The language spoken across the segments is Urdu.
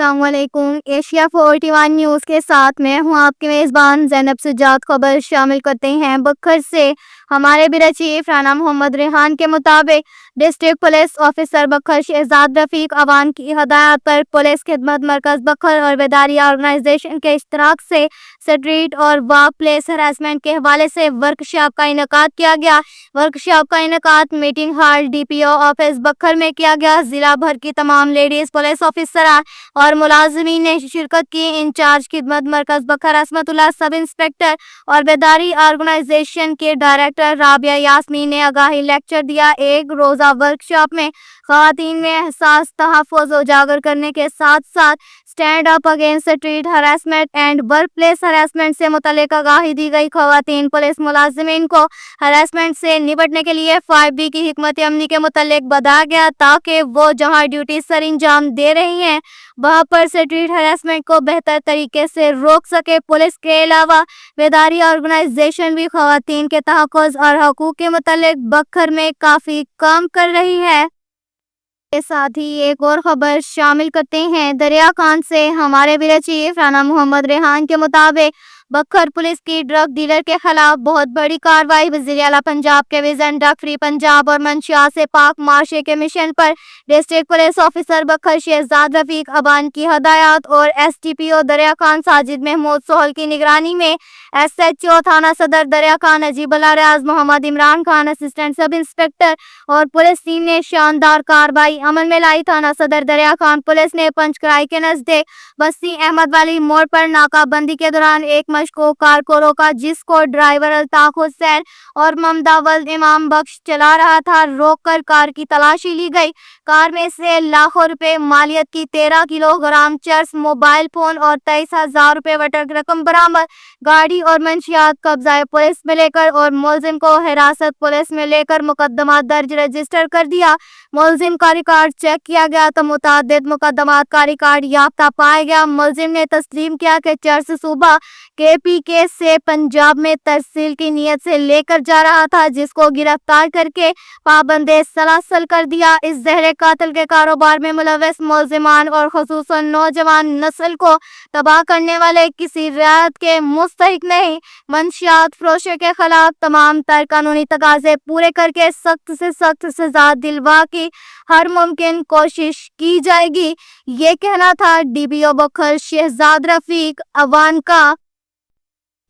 السلام علیکم۔ ایشیا 41 نیوز کے ساتھ میں ہوں آپ کے میزبان زینب سجاد۔ خبر شامل کرتے ہیں بکھر سے۔ ہمارے بیورو چیف رانا محمد ریحان کے مطابق ڈسٹرکٹ پولیس آفیسر بکھر شہزاد رفیق عوام کی ہدایات پر پولیس خدمت مرکز بکھر اور بیداری آرگنائزیشن کے اشتراک سے اسٹریٹ اور ورک پلیس ہراسمنٹ کے حوالے سے ورکشاپ کا انعقاد کیا گیا۔ ورکشاپ کا انعقاد meeting hall D P O office بکھر میں کیا گیا۔ ضلع بھر کی تمام لیڈیز پولیس آفیسران اور ملازمین نے شرکت کی۔ انچارج خدمت مرکز بکھر عصمت اللہ، سب انسپکٹر اور بیداری آرگنائزیشن کے ڈائریکٹر رابعہ یاسمین نے آگاہی لیکچر دیا۔ ایک روزہ ورکشاپ میں خواتین میں احساس تحفظ اجاگر کرنے کے ساتھ ساتھ stand up against street harassment and workplace harassment سے متعلق آگاہی دی گئی۔ خواتین پولیس ملازمین کو ہراسمنٹ سے نمٹنے کے لیے 5D کی حکمت عملی کے متعلق بتایا گیا تاکہ وہ جہاں ڈیوٹی سر انجام دے رہی ہیں وہاں پر اسٹریٹ ہراسمنٹ کو بہتر طریقے سے روک سکے۔ پولیس کے علاوہ بیداری آرگنائزیشن بھی خواتین کے تحفظ اور حقوق کے متعلق بکھر میں کافی کام کر رہی ہے۔ کے ساتھ ہی ایک اور خبر شامل کرتے ہیں دریا خان سے۔ ہمارے بیورو چیف رانا محمد ریحان کے مطابق بکھر پولیس کی ڈرگ ڈیلر کے خلاف بہت بڑی کارروائی۔ وزیر اعلیٰ پنجاب کے وژن ڈرگ فری پنجاب اور منشیات سے پاک معاشرے کے مشن پر ڈسٹرکٹ پولیس آفیسر بکھر شہزاد رفیق عوان کی ہدایات اور ایس ٹی پی او دریا خان ساجد محمود سہل کی نگرانی میں ایس ایچ او تھانہ صدر Darya Khan Najibullah Riaz Muhammad Imran Khan assistant sub inspector اور پولیس ٹیم نے شاندار کارروائی عمل میں لائی۔ تھانہ صدر دریا خان پولیس نے پنچ کرائی کے نزدیک بستی احمد والی موڑ پر ناکہ بندی کے دوران ایک مشکوک کار کو روکا جس کو ڈرائیور الطاف حسین اور ممدہ ولد امام بخش چلا رہا تھا۔ روک کر کار کی تلاشی لی گئی۔ کار میں سے لاکھوں روپے مالیت کی 13 کلو گرام چرس، موبائل فون اور 23,000 روپے وٹر رقم برآمد۔ گاڑی اور منشیات قبضہ پولیس میں لے کر اور ملزم کو حراست پولیس میں لے کر مقدمہ درج رجسٹر کر دیا۔ ملزم کا ریکارڈ چیک کیا گیا تو متعدد مقدمات کا ریکارڈ یافتہ پایا گیا۔ ملزم نے تسلیم کیا کہ چرس صوبہ KPK سے پنجاب میں ترسیل کی نیت سے لے کر جا رہا تھا جس کو گرفتار کر کے پابند سلاسل کر دیا۔ اس زہر قاتل کے کاروبار میں ملوث ملزمان اور خصوصاً نوجوان نسل کو تباہ کرنے والے کسی رعایت کے مستحق نہیں۔ منشیات فروشوں کے خلاف تمام تر قانونی تقاضے پورے کر کے سخت سے سخت سزا دلوا کی ہر ممکن کوشش کی جائے گی۔ یہ کہنا تھا DPO بکھر شہزاد رفیق عوان کا۔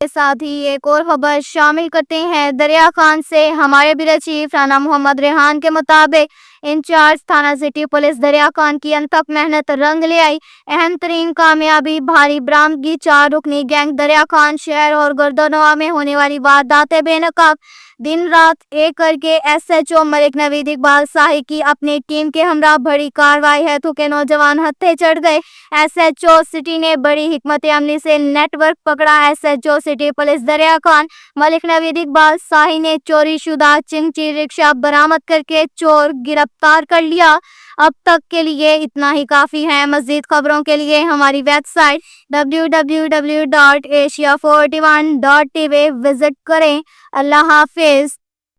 کے ساتھ ہی ایک اور خبر شامل کرتے ہیں دریا خان سے۔ ہمارے بیورو چیف رانا محمد ریحان کے مطابق انچارج تھانہ سٹی پولیس دریا خان کی انتھک محنت رنگ لے آئی۔ اہم ترین کامیابی بھاری برآمدگی 4 رکنی گینگ دریا خان شہر اور گردنوا میں ہونے والی وارداتیں بے نقاب دن رات ایک کر کے SHO ملک نوید اقبال شاہی کی اپنی ٹیم کے ہمراہ بڑی کارروائی ہے تو کہ نوجوان ہتھے چڑھ گئے۔ SHO سٹی نے بڑی حکمت عملی سے نیٹ ورک پکڑا۔ SHO سٹی پولیس دریا خان ملک نوید اقبال شاہی نے چوری شدہ چنگچی رکشہ برآمد کر کے چور گرفتار کر لیا۔ اب تک کے لیے اتنا ہی کافی ہے۔ مزید خبروں کے لیے ہماری ویب سائٹ www.asia41.tv وزٹ کریں۔ اللہ حافظ۔